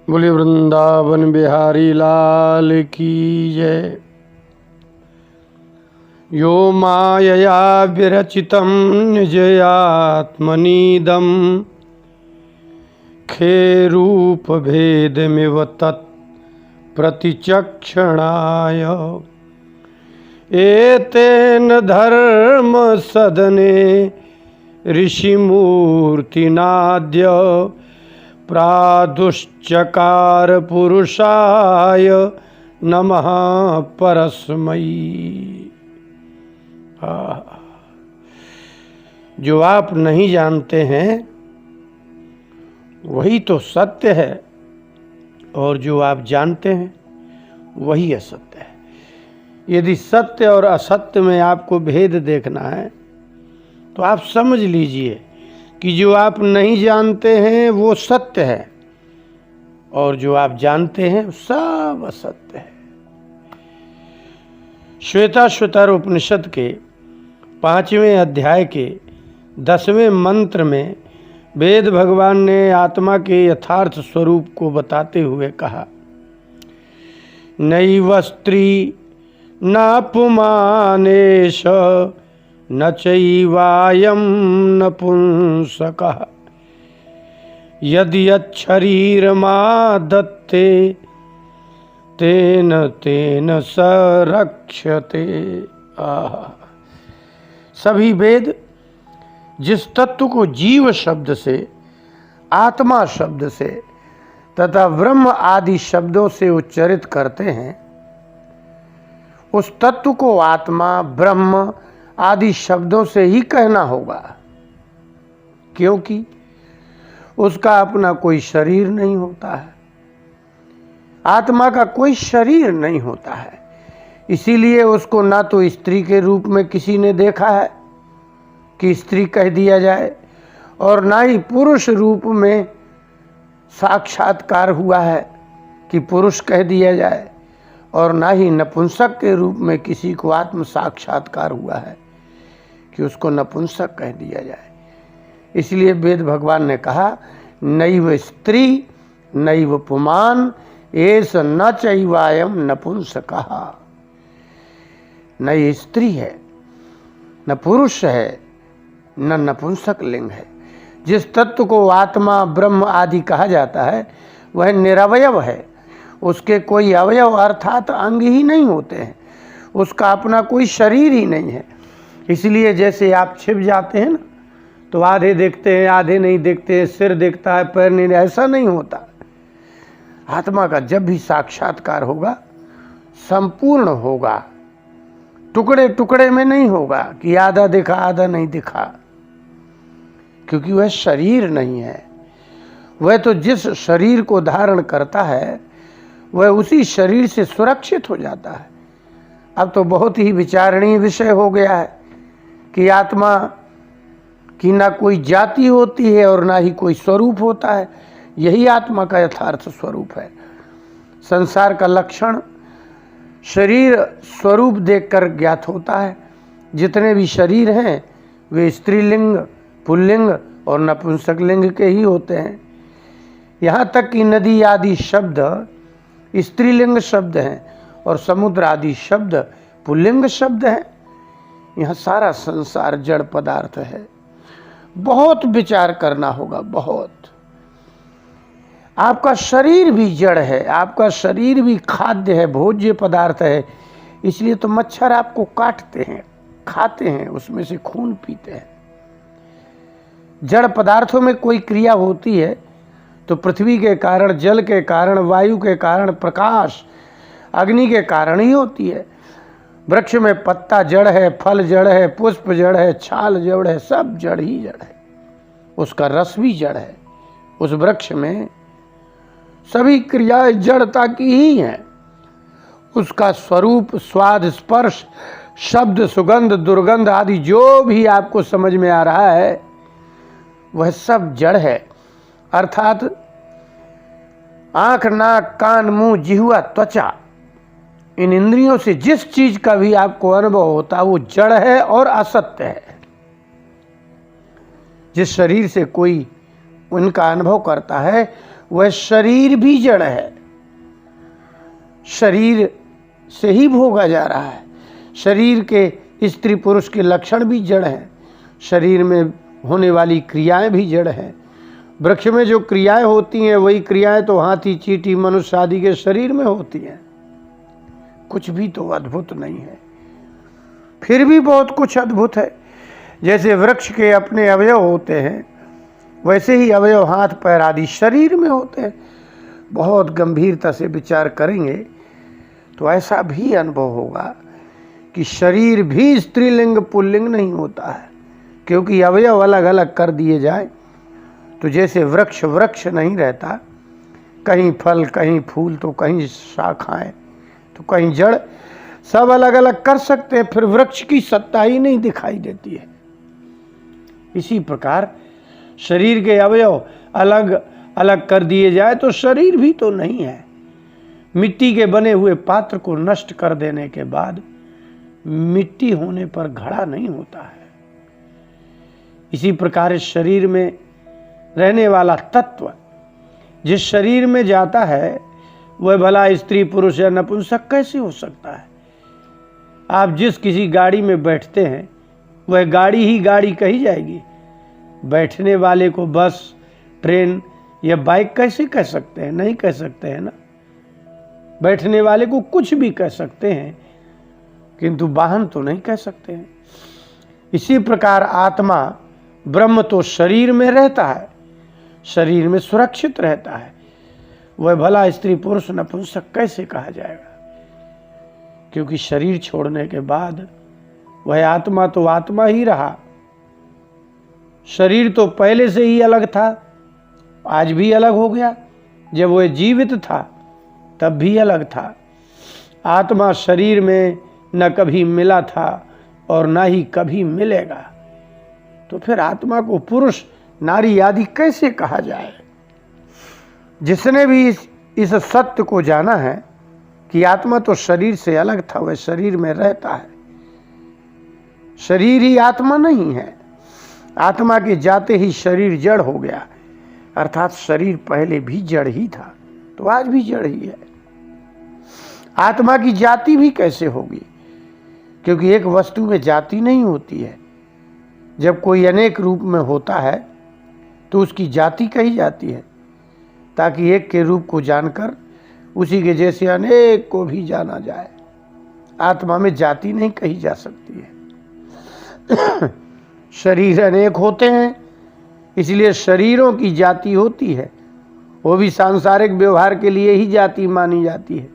बोले वृंदावन बिहारी लाल की जय। यो मायया विरचितं निजयात्मनीदं खेरूप भेदमिव तत् प्रतिचक्षणाय एतेन धर्म सदने ऋषिमूर्तिनाद्य प्रादुश्चकार पुरुषाय नमः परस्मै। जो आप नहीं जानते हैं वही तो सत्य है, और जो आप जानते हैं वही असत्य है। यदि सत्य और असत्य में आपको भेद देखना है तो आप समझ लीजिए कि जो आप नहीं जानते हैं वो सत्य है, और जो आप जानते हैं सब असत्य है। श्वेताश्वतर उपनिषद के 5वें अध्याय के 10वें मंत्र में वेद भगवान ने आत्मा के यथार्थ स्वरूप को बताते हुए कहा, नैव स्त्री न पुमानेश न चैवायं नपुंसकः यदि यच्छरीरमादत्ते तेन तेन स रक्ष्यते। सभी वेद जिस तत्व को जीव शब्द से, आत्मा शब्द से तथा ब्रह्म आदि शब्दों से उच्चारित करते हैं, उस तत्व को आत्मा ब्रह्म आदि शब्दों से ही कहना होगा, क्योंकि उसका अपना कोई शरीर नहीं होता है। आत्मा का कोई शरीर नहीं होता है, इसीलिए उसको ना तो स्त्री के रूप में किसी ने देखा है कि स्त्री कह दिया जाए, और ना ही पुरुष रूप में साक्षात्कार हुआ है कि पुरुष कह दिया जाए, और ना ही नपुंसक के रूप में किसी को आत्म साक्षात्कार हुआ है कि उसको नपुंसक कह दिया जाए। इसलिए वेद भगवान ने कहा, नैव स्त्री नैव पुमान एष न चैवायं नपुंसकः। न ये स्त्री है, न पुरुष है, न नपुंसक लिंग है। जिस तत्व को आत्मा ब्रह्म आदि कहा जाता है वह निरवयव है, उसके कोई अवयव अर्थात अंग ही नहीं होते हैं, उसका अपना कोई शरीर ही नहीं है। इसलिए जैसे आप छिप जाते हैं ना, तो आधे देखते हैं आधे नहीं देखते, सिर देखता है पैर नहीं, ऐसा नहीं होता। आत्मा का जब भी साक्षात्कार होगा संपूर्ण होगा, टुकड़े टुकड़े में नहीं होगा कि आधा दिखा आधा नहीं दिखा, क्योंकि वह शरीर नहीं है। वह तो जिस शरीर को धारण करता है वह उसी शरीर से सुरक्षित हो जाता है। अब तो बहुत ही विचारणीय विषय हो गया है कि आत्मा की ना कोई जाति होती है और ना ही कोई स्वरूप होता है। यही आत्मा का यथार्थ स्वरूप है। संसार का लक्षण शरीर स्वरूप देखकर ज्ञात होता है। जितने भी शरीर हैं वे स्त्रीलिंग, पुल्लिंग और नपुंसक लिंग के ही होते हैं। यहाँ तक कि नदी आदि शब्द स्त्रीलिंग शब्द हैं और समुद्र आदि शब्द पुल्लिंग शब्द हैं। यह सारा संसार जड़ पदार्थ है। बहुत विचार करना होगा, बहुत। आपका शरीर भी जड़ है, आपका शरीर भी खाद्य है, भोज्य पदार्थ है। इसलिए तो मच्छर आपको काटते हैं, खाते हैं, उसमें से खून पीते हैं। जड़ पदार्थों में कोई क्रिया होती है तो पृथ्वी के कारण, जल के कारण, वायु के कारण, प्रकाश, अग्नि के कारण ही होती है। वृक्ष में पत्ता जड़ है, फल जड़ है, पुष्प जड़ है, छाल जड़ है, सब जड़ ही जड़ है। उसका रस भी जड़ है। उस वृक्ष में सभी क्रियाएं जड़ता की ही हैं। उसका स्वरूप, स्वाद, स्पर्श, शब्द, सुगंध, दुर्गंध आदि जो भी आपको समझ में आ रहा है वह सब जड़ है। अर्थात आंख, नाक, कान, मुंह, जिह्वा, त्वचा, इन इंद्रियों से जिस चीज का भी आपको अनुभव होता है वो जड़ है और असत्य है। जिस शरीर से कोई उनका अनुभव करता है वह शरीर भी जड़ है, शरीर से ही भोगा जा रहा है। शरीर के स्त्री पुरुष के लक्षण भी जड़ हैं, शरीर में होने वाली क्रियाएं भी जड़ हैं। वृक्ष में जो क्रियाएं होती हैं वही क्रियाएं तो हाथी, चींटी, मनुष्य आदि के शरीर में होती हैं। कुछ भी तो अद्भुत नहीं है, फिर भी बहुत कुछ अद्भुत है। जैसे वृक्ष के अपने अवयव होते हैं, वैसे ही अवयव हाथ पैर आदि शरीर में होते हैं। बहुत गंभीरता से विचार करेंगे तो ऐसा भी अनुभव होगा कि शरीर भी स्त्रीलिंग पुल्लिंग नहीं होता है, क्योंकि अवयव अलग अलग कर दिए जाए तो जैसे वृक्ष वृक्ष नहीं रहता, कहीं फल कहीं फूल तो कहीं शाखाएं तो कहीं जड़, सब अलग अलग कर सकते हैं, फिर वृक्ष की सत्ता ही नहीं दिखाई देती है। इसी प्रकार शरीर के अवयव अलग अलग कर दिए जाए तो शरीर भी तो नहीं है। मिट्टी के बने हुए पात्र को नष्ट कर देने के बाद मिट्टी होने पर घड़ा नहीं होता है। इसी प्रकार इस शरीर में रहने वाला तत्व जिस शरीर में जाता है वह भला स्त्री पुरुष या नपुंसक कैसे हो सकता है। आप जिस किसी गाड़ी में बैठते हैं वह गाड़ी ही गाड़ी कही जाएगी, बैठने वाले को बस, ट्रेन या बाइक कैसे कह सकते हैं? नहीं कह सकते हैं ना। बैठने वाले को कुछ भी कह सकते हैं किंतु वाहन तो नहीं कह सकते हैं। इसी प्रकार आत्मा ब्रह्म तो शरीर में रहता है, शरीर में सुरक्षित रहता है, वह भला स्त्री पुरुष नपुंसक कैसे कहा जाएगा? क्योंकि शरीर छोड़ने के बाद वह आत्मा तो आत्मा ही रहा। शरीर तो पहले से ही अलग था, आज भी अलग हो गया। जब वह जीवित था तब भी अलग था। आत्मा शरीर में न कभी मिला था और न ही कभी मिलेगा, तो फिर आत्मा को पुरुष नारी आदि कैसे कहा जाए? जिसने भी इस सत्य को जाना है कि आत्मा तो शरीर से अलग था, वह शरीर में रहता है, शरीर ही आत्मा नहीं है। आत्मा के जाते ही शरीर जड़ हो गया, अर्थात शरीर पहले भी जड़ ही था तो आज भी जड़ ही है। आत्मा की जाति भी कैसे होगी? क्योंकि एक वस्तु में जाति नहीं होती है। जब कोई अनेक रूप में होता है तो उसकी जाति कही जाती है, ताकि एक के रूप को जानकर उसी के जैसे अनेक को भी जाना जाए। आत्मा में जाति नहीं कही जा सकती है। शरीर अनेक होते हैं, इसलिए शरीरों की जाति होती है, वो भी सांसारिक व्यवहार के लिए ही जाति मानी जाती है।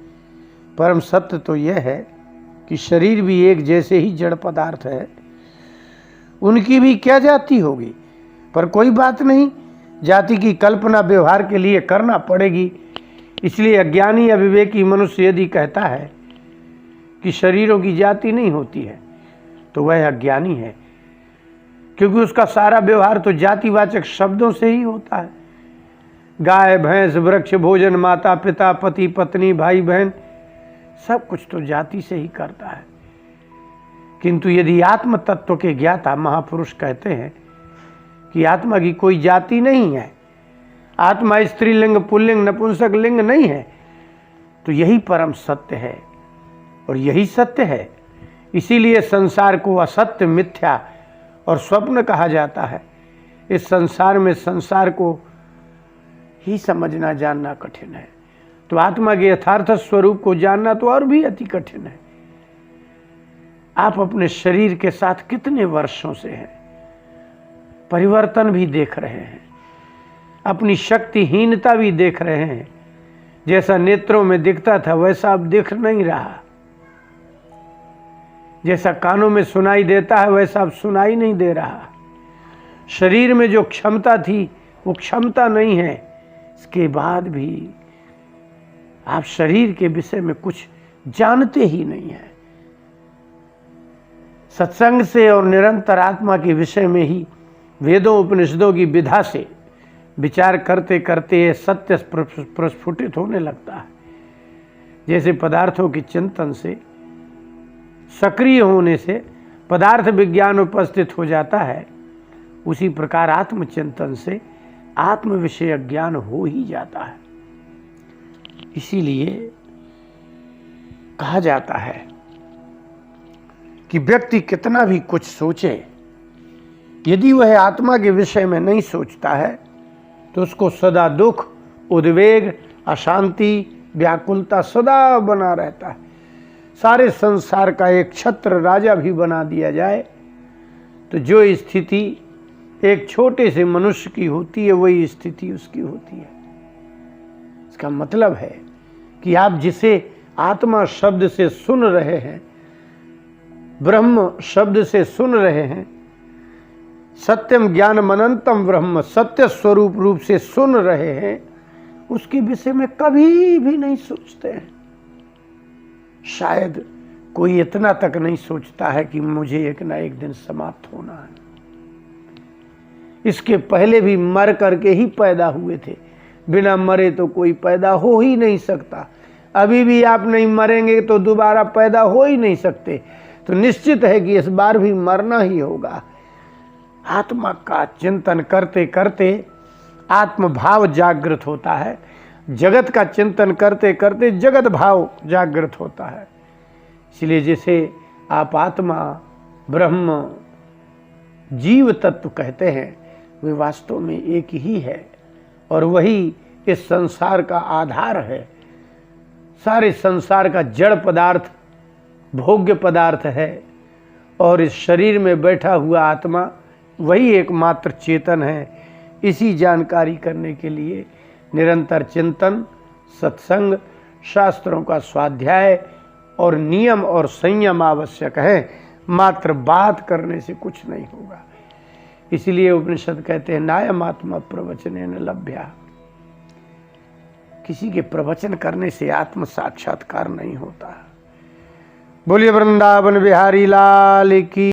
परम सत्य तो यह है कि शरीर भी एक जैसे ही जड़ पदार्थ है, उनकी भी क्या जाति होगी? पर कोई बात नहीं, जाति की कल्पना व्यवहार के लिए करना पड़ेगी। इसलिए अज्ञानी अविवेकी मनुष्य यदि कहता है कि शरीरों की जाति नहीं होती है तो वह अज्ञानी है, क्योंकि उसका सारा व्यवहार तो जातिवाचक शब्दों से ही होता है। गाय भैंस वृक्ष भोजन माता पिता पति पत्नी भाई बहन सब कुछ तो जाति से ही करता है। किंतु यदि आत्म तत्व के ज्ञाता महापुरुष कहते हैं कि आत्मा की कोई जाति नहीं है, आत्मा स्त्रीलिंग पुल्लिंग नपुंसक लिंग नहीं है, तो यही परम सत्य है और यही सत्य है। इसीलिए संसार को असत्य, मिथ्या और स्वप्न कहा जाता है। इस संसार में संसार को ही समझना जानना कठिन है, तो आत्मा के यथार्थ स्वरूप को जानना तो और भी अति कठिन है। आप अपने शरीर के साथ कितने वर्षों से हैं, परिवर्तन भी देख रहे हैं, अपनी शक्तिहीनता भी देख रहे हैं। जैसा नेत्रों में दिखता था वैसा अब दिख नहीं रहा, जैसा कानों में सुनाई देता है वैसा अब सुनाई नहीं दे रहा। शरीर में जो क्षमता थी वो क्षमता नहीं है। इसके बाद भी आप शरीर के विषय में कुछ जानते ही नहीं हैं। सत्संग से और निरंतर आत्मा के विषय में ही वेदों उपनिषदों की विधा से विचार करते करते ये सत्य प्रस्फुटित होने लगता है। जैसे पदार्थों के चिंतन से, सक्रिय होने से पदार्थ विज्ञान उपस्थित हो जाता है, उसी प्रकार आत्मचिंतन से आत्म विषय ज्ञान हो ही जाता है। इसीलिए कहा जाता है कि व्यक्ति कितना भी कुछ सोचे, यदि वह आत्मा के विषय में नहीं सोचता है तो उसको सदा दुख, उद्वेग, अशांति, व्याकुलता सदा बना रहता है। सारे संसार का एक छत्र राजा भी बना दिया जाए तो जो स्थिति एक छोटे से मनुष्य की होती है वही स्थिति उसकी होती है। इसका मतलब है कि आप जिसे आत्मा शब्द से सुन रहे हैं, ब्रह्म शब्द से सुन रहे हैं, सत्यम ज्ञानम अनंतम ब्रह्म सत्य स्वरूप रूप से सुन रहे हैं, उसके विषय में कभी भी नहीं सोचते हैं। शायद कोई इतना तक नहीं सोचता है कि मुझे एक ना एक दिन समाप्त होना है। इसके पहले भी मर करके ही पैदा हुए थे, बिना मरे तो कोई पैदा हो ही नहीं सकता। अभी भी आप नहीं मरेंगे तो दोबारा पैदा हो ही नहीं सकते, तो निश्चित है कि इस बार भी मरना ही होगा। आत्मा का चिंतन करते करते आत्म भाव जागृत होता है, जगत का चिंतन करते करते जगत भाव जागृत होता है। इसलिए जैसे आप आत्मा, ब्रह्म, जीव तत्व कहते हैं, वे वास्तव में एक ही है और वही इस संसार का आधार है। सारे संसार का जड़ पदार्थ भोग्य पदार्थ है और इस शरीर में बैठा हुआ आत्मा वही एकमात्र चेतन है। इसी जानकारी करने के लिए निरंतर चिंतन, सत्संग, शास्त्रों का स्वाध्याय और नियम और संयम आवश्यक है। मात्र बात करने से कुछ नहीं होगा। इसलिए उपनिषद कहते हैं नायम आत्मा प्रवचनेन लभ्या। किसी के प्रवचन करने से आत्म साक्षात्कार नहीं होता। बोलिए वृंदावन बिहारी लाल की।